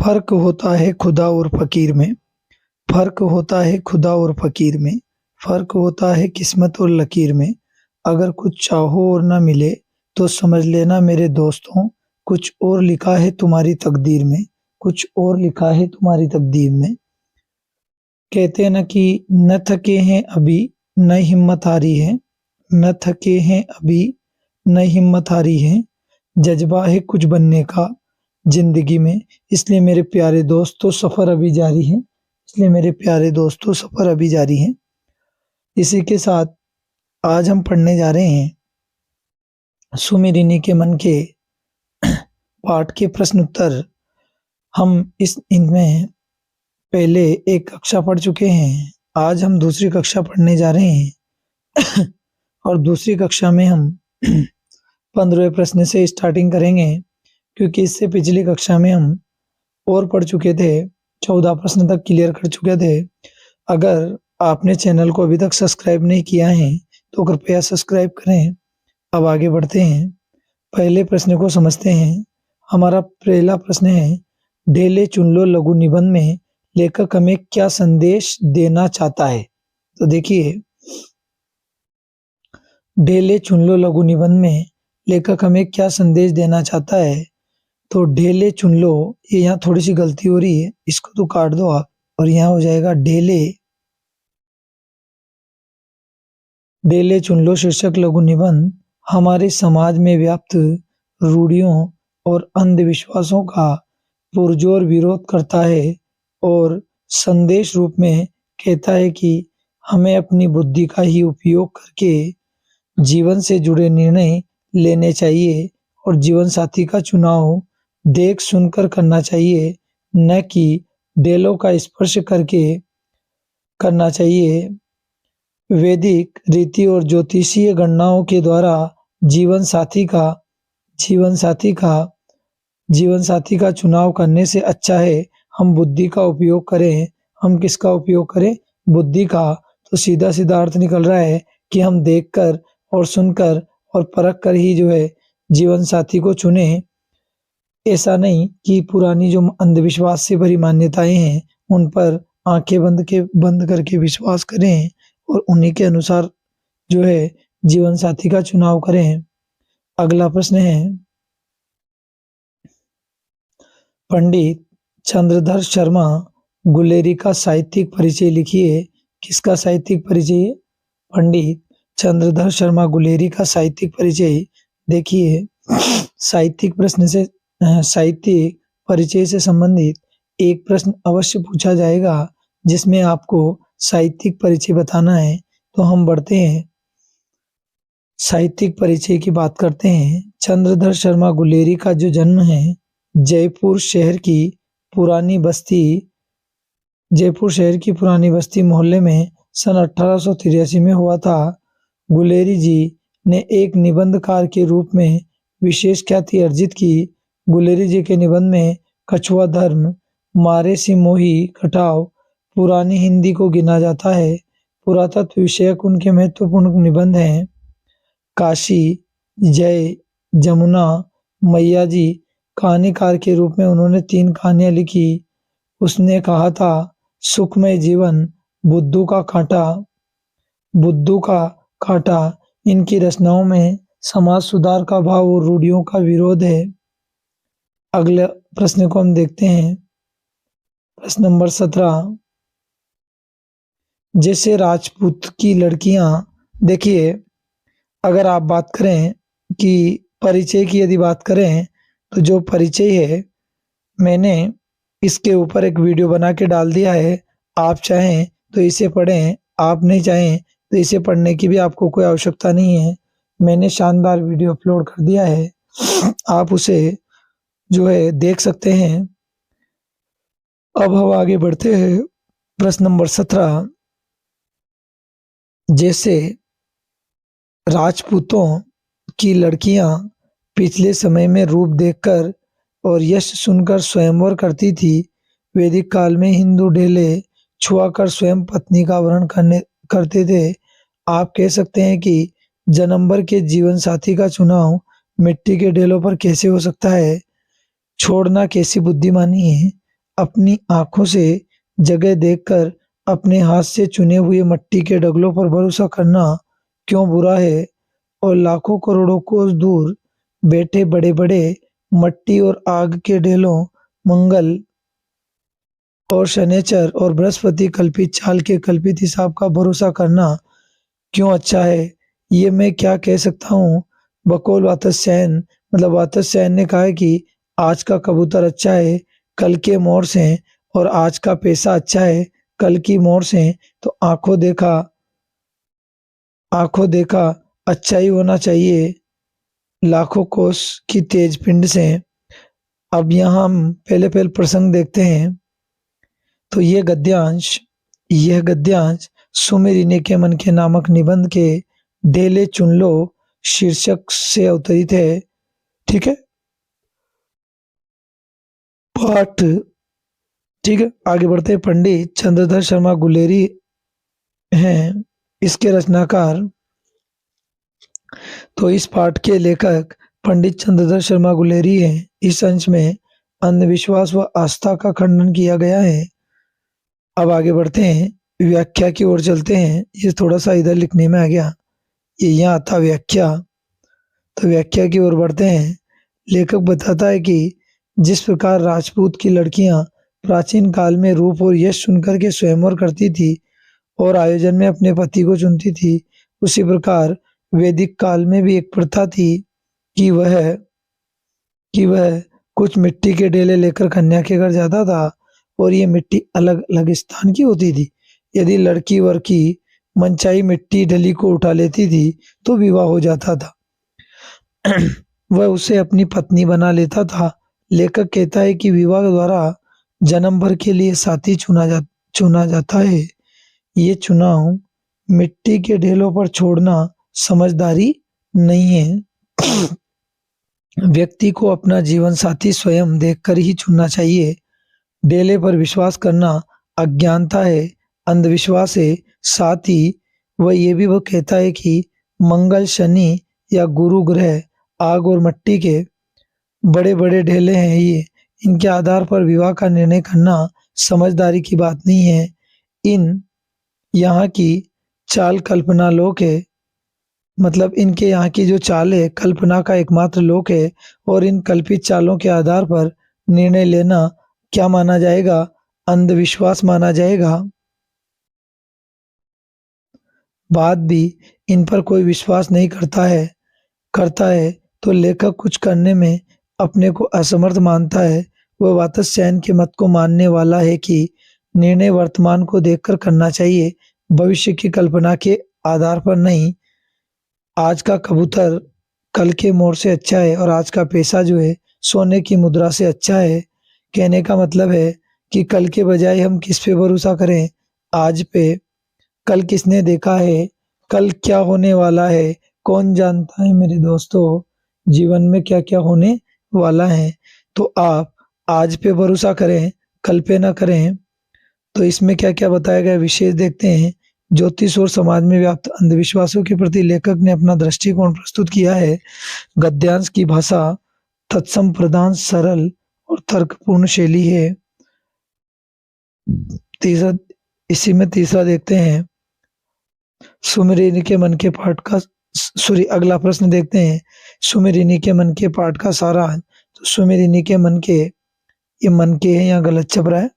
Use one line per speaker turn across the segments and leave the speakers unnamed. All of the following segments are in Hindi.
फर्क होता है खुदा और फकीर में, फर्क होता है खुदा और फकीर में, फर्क होता है किस्मत और लकीर में। अगर कुछ चाहो और ना मिले तो समझ लेना मेरे दोस्तों, कुछ और लिखा है तुम्हारी तकदीर में, कुछ और लिखा है तुम्हारी तकदीर में। कहते न कि न थके हैं अभी न हिम्मत हारी है, न थके हैं अभी न हिम्मत हारी है, जज्बा है कुछ बनने का जिंदगी में। इसलिए मेरे प्यारे दोस्तों सफर अभी जारी है, इसलिए मेरे प्यारे दोस्तों सफर अभी जारी है। इसी के साथ आज हम पढ़ने जा रहे हैं सुमिरिनी के मन के पाठ के प्रश्न उत्तर। हम इनमें पहले एक कक्षा पढ़ चुके हैं, आज हम दूसरी कक्षा पढ़ने जा रहे हैं और दूसरी कक्षा में हम 15वें प्रश्न से स्टार्टिंग करेंगे, क्योंकि इससे पिछली कक्षा में हम और पढ़ चुके थे, 14 प्रश्न तक क्लियर कर चुके थे। अगर आपने चैनल को अभी तक सब्सक्राइब नहीं किया है तो कृपया सब्सक्राइब करें। अब आगे बढ़ते हैं, पहले प्रश्न को समझते हैं। हमारा पहला प्रश्न है, ढेले चुन लो लघु निबंध में लेखक हमें क्या संदेश देना चाहता है। तो देखिए, ढेले चुन लो लघु निबंध में लेखक हमें क्या संदेश देना चाहता है। तो ढेले चुन लो, ये यहाँ थोड़ी सी गलती हो रही है, इसको तो काट दो आप और यहाँ हो जाएगा ढेले। ढेले चुन लो शीर्षक लघु निबंध हमारे समाज में व्याप्त रूढ़ियों और अंधविश्वासों का पुरजोर विरोध करता है और संदेश रूप में कहता है कि हमें अपनी बुद्धि का ही उपयोग करके जीवन से जुड़े निर्णय लेने चाहिए और जीवन साथी का चुनाव देख सुनकर करना चाहिए, न कि ढेलों का स्पर्श करके करना चाहिए। वैदिक रीति और ज्योतिषीय गणनाओं के द्वारा जीवन साथी का चुनाव करने से अच्छा है हम बुद्धि का उपयोग करें। हम किसका उपयोग करें? बुद्धि का। तो सीधा सीधा अर्थ निकल रहा है कि हम देखकर और सुनकर और परख कर ही जो है जीवन साथी को चुने। ऐसा नहीं कि पुरानी जो अंधविश्वास से भरी मान्यताएं हैं उन पर आंखें बंद करके विश्वास करें और उन्हीं के अनुसार जो है जीवन साथी का चुनाव करें। अगला प्रश्न है, पंडित चंद्रधर शर्मा गुलेरी का साहित्यिक परिचय लिखिए। किसका साहित्यिक परिचय? पंडित चंद्रधर शर्मा गुलेरी का साहित्यिक परिचय। देखिए, साहित्यिक परिचय से संबंधित एक प्रश्न अवश्य पूछा जाएगा जिसमें आपको साहित्यिक परिचय बताना है। तो हम बढ़ते हैं, साहित्यिक परिचय की बात करते हैं। चंद्रधर शर्मा गुलेरी का जो जन्म है जयपुर शहर की पुरानी बस्ती मोहल्ले में सन 1883 में हुआ था। गुलेरी जी ने एक निबंधकार के रूप में विशेष ख्याति अर्जित की। गुलेरी जी के निबंध में कछुआ धर्म, मारे सिमोही कटाव, पुरानी हिंदी को गिना जाता है। पुरातत्व विषयक उनके महत्वपूर्ण निबंध हैं काशी, जय, जमुना, मैया जी। कहानीकार के रूप में उन्होंने 3 कहानियां लिखी। उसने कहा था सुखमय जीवन, बुद्धू का कांटा। इनकी रचनाओं में समाज सुधार का भाव और रूढ़ियों का विरोध है। अगले प्रश्न को हम देखते हैं, प्रश्न नंबर 17, जैसे राजपूत की लड़कियां। देखिए, अगर आप बात करें कि परिचय की यदि बात करें तो जो परिचय है मैंने इसके ऊपर एक वीडियो बना के डाल दिया है। आप चाहें तो इसे पढ़ें, आप नहीं चाहें तो इसे पढ़ने की भी आपको कोई आवश्यकता नहीं है। मैंने शानदार वीडियो अपलोड कर दिया है, आप उसे जो है देख सकते हैं। अब हम आगे बढ़ते हैं, प्रश्न नंबर 17, जैसे राजपूतों की लड़कियां पिछले समय में रूप देखकर और यश सुनकर स्वयंवर करती थी, वैदिक काल में हिंदू ढेले छुआकर स्वयं पत्नी का वरण करते थे। आप कह सकते हैं कि जन्म भर के जीवन साथी का चुनाव मिट्टी के ढेलों पर कैसे हो सकता है? छोड़ना कैसी बुद्धिमानी है? अपनी आंखों से जगह देखकर अपने हाथ से चुने हुए मट्टी के डगलों पर भरोसा करना क्यों बुरा है? और लाखों करोड़ों कोस दूर बैठे बड़े-बड़े मट्टी और आग के ढेलों, मंगल और शनैचर और बृहस्पति कल्पित चाल के कल्पित हिसाब का भरोसा करना क्यों अच्छा है? ये मैं क्या कह सकता हूँ? बकौल वातस्यायन मतलब वातस्यायन ने कहा है कि आज का कबूतर अच्छा है, कल के मोर से, और आज का पैसा अच्छा है, कल की मोर से। तो आँखों देखा अच्छा ही होना चाहिए, लाखों कोस की तेज पिंड से। अब यहाँ हम पहले प्रसंग देखते हैं। तो यह गद्यांश सुमेरिने के मन के नामक निबंध के डेले चुन लो शीर्षक से अवतरित है। ठीक है, पाठ। ठीक है, आगे बढ़ते हैं। पंडित चंद्रधर शर्मा गुलेरी हैं इसके रचनाकार। तो इस पाठ के लेखक पंडित चंद्रधर शर्मा गुलेरी हैं। इस अंश में अंधविश्वास व आस्था का खंडन किया गया है। अब आगे बढ़ते हैं, व्याख्या की ओर चलते हैं। ये थोड़ा सा इधर लिखने में आ गया, ये यहाँ था व्याख्या। तो व्याख्या की ओर बढ़ते हैं। लेखक बताता है कि जिस प्रकार राजपूत की लड़कियां प्राचीन काल में रूप और यश सुनकर के स्वयंवर करती थी और आयोजन में अपने पति को चुनती थी, उसी प्रकार वैदिक काल में भी एक प्रथा थी कि वह कुछ मिट्टी के डेले लेकर कन्या के घर जाता था और ये मिट्टी अलग अलग स्थान की होती थी। यदि लड़की वर की मनचाही मिट्टी डली को उठा लेती थी तो विवाह हो जाता था। वह उसे अपनी पत्नी बना लेता था। लेखक कहता है कि विवाह द्वारा जन्म भर के लिए साथी चुना जाता है। ये चुनाव मिट्टी के ढेलों पर छोड़ना समझदारी नहीं है। व्यक्ति को अपना जीवन साथी स्वयं देखकर ही चुनना चाहिए। डेले पर विश्वास करना अज्ञानता है, अंधविश्वास है। साथ ही वह कहता है कि मंगल, शनि या गुरु ग्रह, आग और मिट्टी के बड़े बड़े ढेले हैं ये, इनके आधार पर विवाह का निर्णय करना समझदारी की बात नहीं है। इन यहाँ की चाल कल्पना लोक है, मतलब इनके यहाँ की जो चाल है कल्पना का एकमात्र लोक है, और इन कल्पित चालों के आधार पर निर्णय लेना क्या माना जाएगा? अंधविश्वास माना जाएगा। बात भी इन पर कोई विश्वास नहीं करता है तो लेखक कुछ करने में अपने को असमर्थ मानता है। वह वातस्यायन के मत को मानने वाला है कि निर्णय वर्तमान को देखकर करना चाहिए, भविष्य की कल्पना के आधार पर नहीं। आज का कबूतर कल के मोर से अच्छा है और आज का पैसा जो है सोने की मुद्रा से अच्छा है। कहने का मतलब है कि कल के बजाय हम किस पे भरोसा करें? आज पे। कल किसने देखा है? कल क्या होने वाला है? कौन जानता है मेरे दोस्तों, जीवन में क्या क्या होने वाला है। तो आप आज पे भरोसा करें, कल पे ना करें। तो इसमें क्या क्या बताया गया विशेष देखते हैं। ज्योतिष और समाज में व्याप्त अंधविश्वासों के प्रति लेखक ने अपना दृष्टिकोण प्रस्तुत किया है। गद्यांश की भाषा तत्सम प्रधान, सरल और तर्कपूर्ण शैली है। तीसरा इसी में तीसरा देखते हैं, सुमेरिनी के मन के पाठ का अगला प्रश्न देखते हैं। सुमेरिनी के मन के पाठ का सारांश। तो सुमेरिनी के मन के, ये मन के है, यहाँ गलत छप रहा है।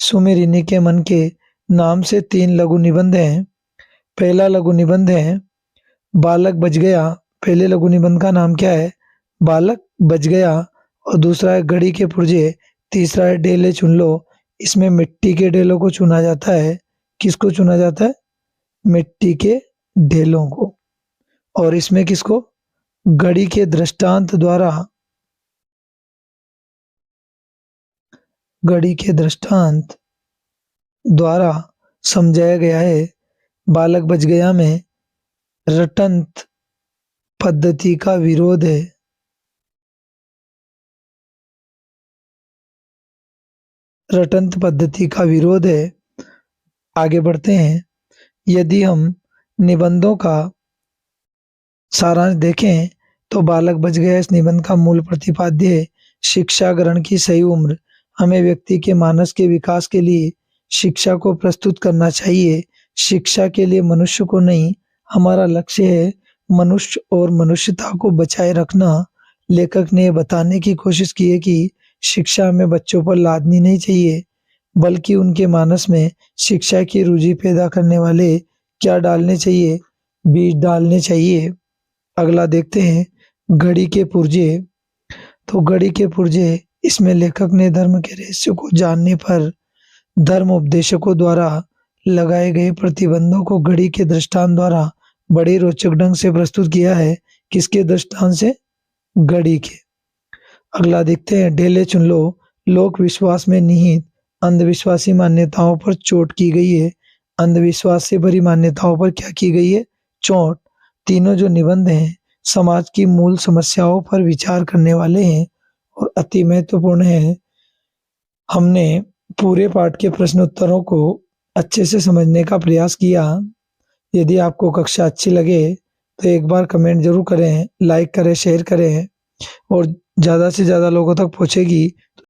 सुमेरिनी के मन के नाम से 3 लघु निबंध हैं। पहला लघु निबंध है बालक बच गया। पहले लघु निबंध का नाम क्या है? बालक बच गया। और दूसरा है घड़ी के पुर्जे। तीसरा है डेले चुन लो। इसमें मिट्टी के डेलों को चुना जाता है। किसको चुना जाता है? मिट्टी के ढेलों को। और इसमें किसको? घड़ी के दृष्टांत द्वारा, घड़ी के दृष्टांत द्वारा समझाया गया है। बालक बच गया में रटंत पद्धति का विरोध है। रटंत पद्धति का विरोध है। आगे बढ़ते हैं। यदि हम निबंधों का सारांश देखें तो बालक बच गया इस निबंध का मूल प्रतिपाद्य है। शिक्षा ग्रहण की सही उम्र। हमें व्यक्ति के मानस के विकास के लिए शिक्षा को प्रस्तुत करना चाहिए। शिक्षा के लिए मनुष्य को नहीं, हमारा लक्ष्य है मनुष्य और मनुष्यता को बचाए रखना। लेखक ने बताने की कोशिश की है कि शिक्षा हमें बच्चों पर लादनी नहीं चाहिए, बल्कि उनके मानस में शिक्षा की रुचि पैदा करने वाले क्या डालने चाहिए, बीज डालने चाहिए। अगला देखते हैं घड़ी के पुर्जे। तो घड़ी के पुर्जे, इसमें लेखक ने धर्म के रहस्य को जानने पर धर्म उपदेशकों द्वारा लगाए गए प्रतिबंधों को घड़ी के दृष्टांत द्वारा बड़े रोचक ढंग से प्रस्तुत किया है। किसके दृष्टांत से? घड़ी के। अगला देखते हैं ढेले चुन लो। लोक विश्वास में निहित अंधविश्वासी मान्यताओं पर चोट की गई है। अंधविश्वास से भरी मान्यताओं पर क्या की गई है? चोट। तीनों जो निबंध हैं समाज की मूल समस्याओं पर विचार करने वाले हैं और अति महत्वपूर्ण है। हमने पूरे पाठ के प्रश्न उत्तरों को अच्छे से समझने का प्रयास किया। यदि आपको कक्षा अच्छी लगे तो एक बार कमेंट जरूर करें, लाइक करें, शेयर करें और ज़्यादा से ज़्यादा लोगों तक पहुँचेगी